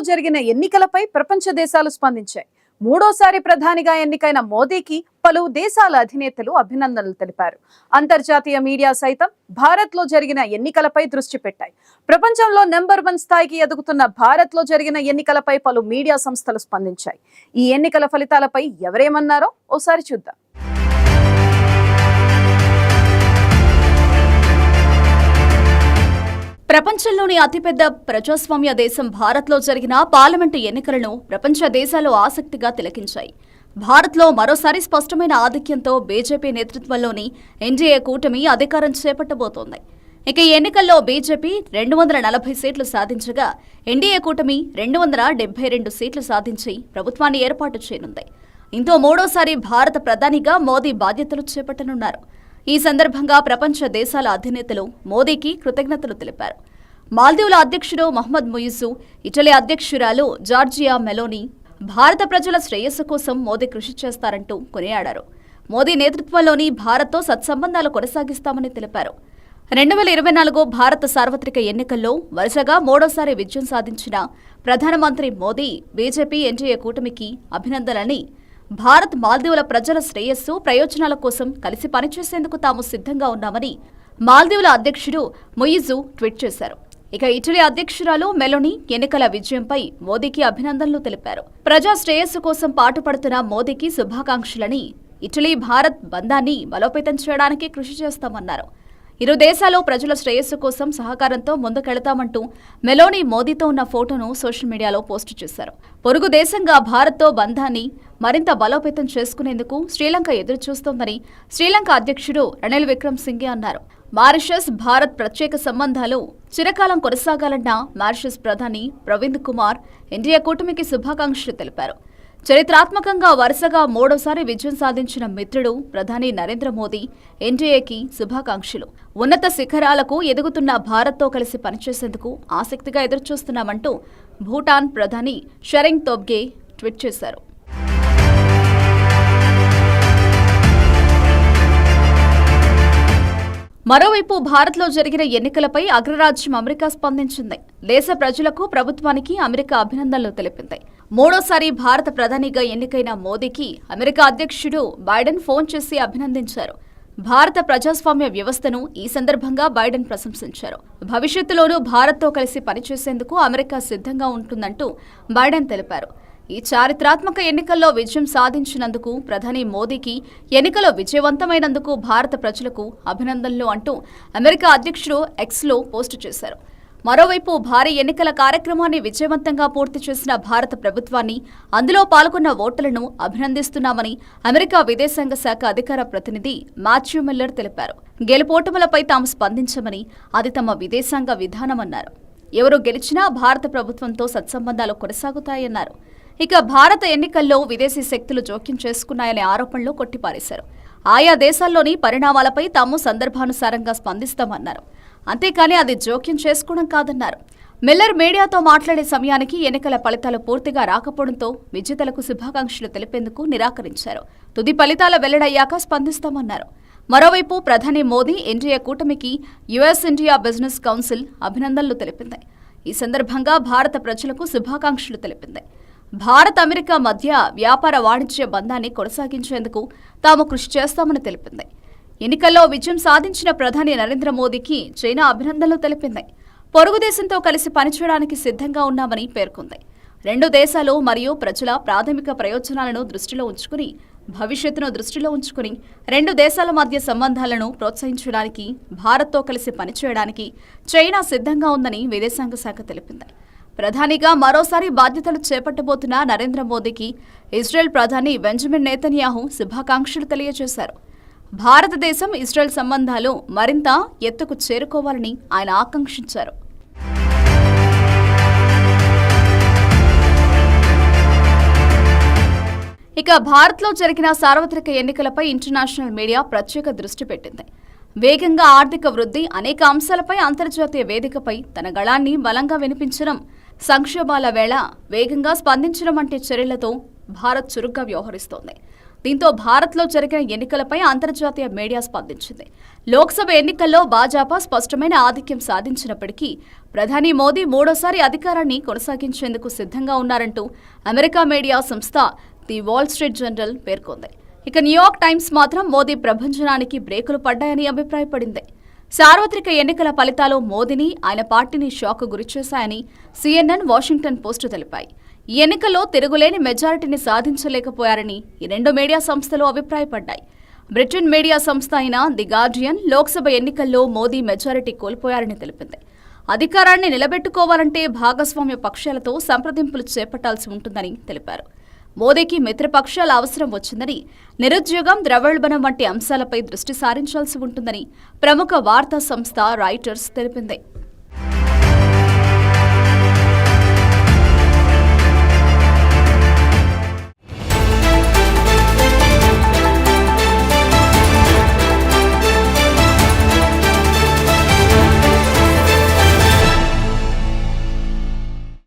జరిగిన ఎన్నికలపై ప్రపంచ దేశాలు స్పందించాయి. మూడోసారి ప్రధానిగా ఎన్నికైన మోదీకి పలు దేశాల అధినేతలు అభినందనలు తెలిపారు. అంతర్జాతీయ మీడియా సైతం భారత్ లో జరిగిన ఎన్నికలపై దృష్టి పెట్టాయి. ప్రపంచంలో నెంబర్ 1 స్థాయికి ఎదుగుతున్న భారత్ లో జరిగిన ఎన్నికలపై పలు మీడియా సంస్థలు స్పందించాయి. ఈ ఎన్నికల ఫలితాలపై ఎవరేమన్నారో ఓసారి చూద్దాం. ప్రపంచంలోని అతిపెద్ద ప్రజాస్వామ్య దేశం భారత్లో జరిగిన పార్లమెంటు ఎన్నికలను ప్రపంచ దేశాలు ఆసక్తిగా తిలకించాయి. భారత్లో మరోసారి స్పష్టమైన ఆధిక్యంతో బీజేపీ నేతృత్వంలోని ఎన్డీఏ కూటమి అధికారం చేపట్టబోతోంది. ఇక ఈ ఎన్నికల్లో బీజేపీ 240 సీట్లు సాధించగా ఎన్డీఏ కూటమి 272 సీట్లు సాధించి ప్రభుత్వాన్ని ఏర్పాటు చేయనుంది. ఇంతో మూడోసారి భారత ప్రధానిగా మోదీ బాధ్యతలు చేపట్టనున్నారు. ఈ సందర్భంగా ప్రపంచ దేశాల అధినేతలు మోదీకి కృతజ్ఞతలు తెలిపారు. మాల్దీవుల అధ్యక్షుడు మహమ్మద్ ముయిజు, ఇటలీ అధ్యక్షురాలు జార్జియా మెలోనీ భారత ప్రజల శ్రేయస్సు కోసం మోదీ కృషి చేస్తారంటూ కొనియాడారు. మోదీ నేతృత్వంలోని భారత్తో సత్సంబంధాలు కొనసాగిస్తామని తెలిపారు. 2024 భారత సార్వత్రిక ఎన్నికల్లో వరుసగా మూడోసారి విజయం సాధించిన ప్రధానమంత్రి మోదీ బీజేపీ ఎన్డీఏ కూటమికి అభినందనలని, భారత్ మాల్దీవుల ప్రజల శ్రేయస్సు ప్రయోజనాల కోసం కలిసి పనిచేసేందుకు తాము సిద్ధంగా ఉన్నామని మాల్దీవుల అధ్యక్షుడు ముయిజు ట్వీట్ చేశారు. ఇక ఇటలీ అధ్యక్షురాలు మెలోనీ ఎన్నికల విజయంపై మోదీకి అభినందనలు తెలిపారు. ప్రజా శ్రేయస్సు కోసం పాటుపడుతున్న మోదీకి శుభాకాంక్షలని, ఇటలీ భారత్ బంధాన్ని బలోపేతం చేయడానికి కృషి చేస్తామన్నారు. ఇరు దేశాలు ప్రజల శ్రేయస్సు కోసం సహకారంతో ముందుకెళతామంటూ మెలోనీ మోదీతో ఉన్న ఫోటోను సోషల్ మీడియాలో పోస్టు చేశారు. పొరుగు దేశంగా భారత్తో బంధాన్ని మరింత బలోపేతం చేసుకునేందుకు శ్రీలంక ఎదురుచూస్తోందని శ్రీలంక అధ్యక్షుడు రనిల్ విక్రమసింఘే అన్నారు. మారిషస్ భారత్ ప్రత్యేక సంబంధాలు చిరకాలం కొనసాగాలన్న మారిషస్ ప్రధాని ప్రవింద్ కుమార్ ఎన్డీఏ కూటమికి శుభాకాంక్షలు తెలిపారు. చరిత్రాత్మకంగా వరుసగా మూడోసారి విజయం సాధించిన మిత్రుడు ప్రధాని నరేంద్ర మోదీ ఎన్డీఏకి శుభాకాంక్షలు. ఉన్నత శిఖరాలకు ఎదుగుతున్న భారత్తో కలిసి పనిచేసేందుకు ఆసక్తిగా ఎదురుచూస్తున్నామంటూ భూటాన్ ప్రధాని షెరింగ్ తోబ్గే ట్వీట్ చేశారు. మరోవైపు భారత్లో జరిగిన ఎన్నికలపై అగ్రరాజ్యం అమెరికా స్పందించింది. దేశ ప్రజలకు, ప్రభుత్వానికి అమెరికా అభినందనలు తెలిపింది. మూడోసారి భారత ప్రధానిగా ఎన్నికైన మోదీకి అమెరికా అధ్యక్షుడు బైడెన్ ఫోన్ చేసి అభినందించారు. భారత ప్రజాస్వామ్య వ్యవస్థను ఈ సందర్భంగా బైడెన్ ప్రశంసించారు. భవిష్యత్తులోనూ భారత్తో కలిసి పనిచేసేందుకు అమెరికా సిద్ధంగా ఉంటుందంటూ బైడెన్ తెలిపారు. ఈ చారిత్రాత్మక ఎన్నికల్లో విజయం సాధించినందుకు ప్రధాని మోదీకి, ఎన్నికలో విజయవంతమైనందుకు భారత ప్రజలకు అభినందనలు అంటూ అమెరికా అధ్యక్షుడు ఎక్స్లో పోస్టు చేశారు. మరోవైపు భారీ ఎన్నికల కార్యక్రమాన్ని విజయవంతంగా పూర్తి చేసిన భారత ప్రభుత్వాన్ని, అందులో పాల్గొన్న ఓటర్లను అభినందిస్తున్నామని అమెరికా విదేశాంగ శాఖ అధికార ప్రతినిధి మాథ్యూ మిల్లర్ తెలిపారు. గెలుపోటములపై తాము స్పందించమని, అది తమ విదేశాంగ విధానమన్నారు. ఎవరు గెలిచినా భారత ప్రభుత్వంతో సత్సంబంధాలు కొనసాగుతాయన్నారు. ఇక భారత ఎన్నికల్లో విదేశీ శక్తులు జోక్యం చేసుకున్నాయనే ఆరోపణలు కొట్టిపారేశారు. ఆయా దేశాల్లోని పరిణామాలపై తాము సందర్భానుసారంగా స్పందిస్తామన్నారు. అంతేకాని అది జోక్యం చేసుకోవడం కాదన్నారు. మిల్లర్ మీడియాతో మాట్లాడే సమయానికి ఎన్నికల ఫలితాలు పూర్తిగా రాకపోవడంతో విజేతలకు శుభాకాంక్షలు తెలిపేందుకు నిరాకరించారు. తుది ఫలితాల వెల్లడయ్యాక స్పందిస్తామన్నారు. మరోవైపు ప్రధాని మోదీ ఎన్డీఏ కూటమికి యుఎస్ ఇండియా బిజినెస్ కౌన్సిల్ అభినందనలు తెలిపింది. ఈ సందర్భంగా భారత ప్రజలకు శుభాకాంక్షలు తెలిపింది. భారత్, అమెరికా మధ్య వ్యాపార, వాణిజ్య బంధాన్ని కొనసాగించేందుకు తాము కృషి చేస్తామని తెలిపింది. ఎన్నికల్లో విజయం సాధించిన ప్రధాని నరేంద్ర మోదీకి చైనా అభినందనలు తెలిపింది. పొరుగు దేశంతో కలిసి పనిచేయడానికి సిద్ధంగా ఉన్నామని పేర్కొంది. రెండు దేశాలు మరియు ప్రజల ప్రాథమిక ప్రయోజనాలను దృష్టిలో ఉంచుకుని, భవిష్యత్తును దృష్టిలో ఉంచుకుని రెండు దేశాల మధ్య సంబంధాలను ప్రోత్సహించడానికి, భారత్తో కలిసి పనిచేయడానికి చైనా సిద్ధంగా ఉందని విదేశాంగ శాఖ తెలిపింది. ప్రధానిగా మరోసారి బాధ్యతలు చేపట్టబోతున్న నరేంద్ర మోదీకి ఇజ్రాయెల్ ప్రధాని బెంజమిన్ నెతన్యాహు శుభాకాంక్షలు తెలియజేశారు. భారతదేశం, ఇజ్రాయెల్ సంబంధాలు మరింత ఎత్తుకు చేరుకోవాలని ఆయన ఆకాంక్షించారు. ఇక భారత్లో జరిగిన సార్వత్రిక ఎన్నికలపై ఇంటర్నేషనల్ మీడియా ప్రత్యేక దృష్టి పెట్టింది. వేగంగా ఆర్థిక వృద్ధి, అనేక అంశాలపై అంతర్జాతీయ వేదికపై తన గళాన్ని బలంగా వినిపించడం, సంక్షోభాల వేళ వేగంగా స్పందించడం వంటి చర్యలతో భారత్ చురుగ్గా వ్యవహరిస్తోంది. దీంతో భారత్లో జరిగిన ఎన్నికలపై అంతర్జాతీయ మీడియా స్పందించింది. లోక్సభ ఎన్నికల్లో భాజపా స్పష్టమైన ఆధిక్యం సాధించినప్పటికీ ప్రధాని మోదీ మూడోసారి అధికారాన్ని కొనసాగించేందుకు సిద్ధంగా ఉన్నారంటూ అమెరికా మీడియా సంస్థ ది వాల్ స్ట్రీట్ జర్నల్ పేర్కొంది. ఇక న్యూయార్క్ టైమ్స్ మాత్రం మోదీ ప్రభంజనానికి బ్రేకులు పడ్డాయని అభిప్రాయపడింది. సార్వత్రిక ఎన్నికల ఫలితాలు మోదీని, ఆయన పార్టీని షాక్ గురిచేశాయని CNN, వాషింగ్టన్ పోస్ట్ తెలిపాయి. ఈ ఎన్నికల్లో తిరుగులేని మెజారిటీని సాధించలేకపోయారని ఈ రెండు మీడియా సంస్థలు అభిప్రాయపడ్డాయి. బ్రిటన్ మీడియా సంస్థ అయిన ది గార్డియన్ లోక్సభ ఎన్నికల్లో మోదీ మెజారిటీ కోల్పోయారని తెలిపింది. అధికారాన్ని నిలబెట్టుకోవాలంటే భాగస్వామ్య పక్షాలతో సంప్రదింపులు చేపట్టాల్సి ఉంటుందని తెలిపారు. మోదీకి మిత్రపక్షాల అవసరం వచ్చిందని, నిరుద్యోగం, ద్రవ్యోల్బణం వంటి అంశాలపై దృష్టి సారించాల్సి ఉంటుందని ప్రముఖ వార్తా సంస్థ రాయిటర్స్ తెలిపింది.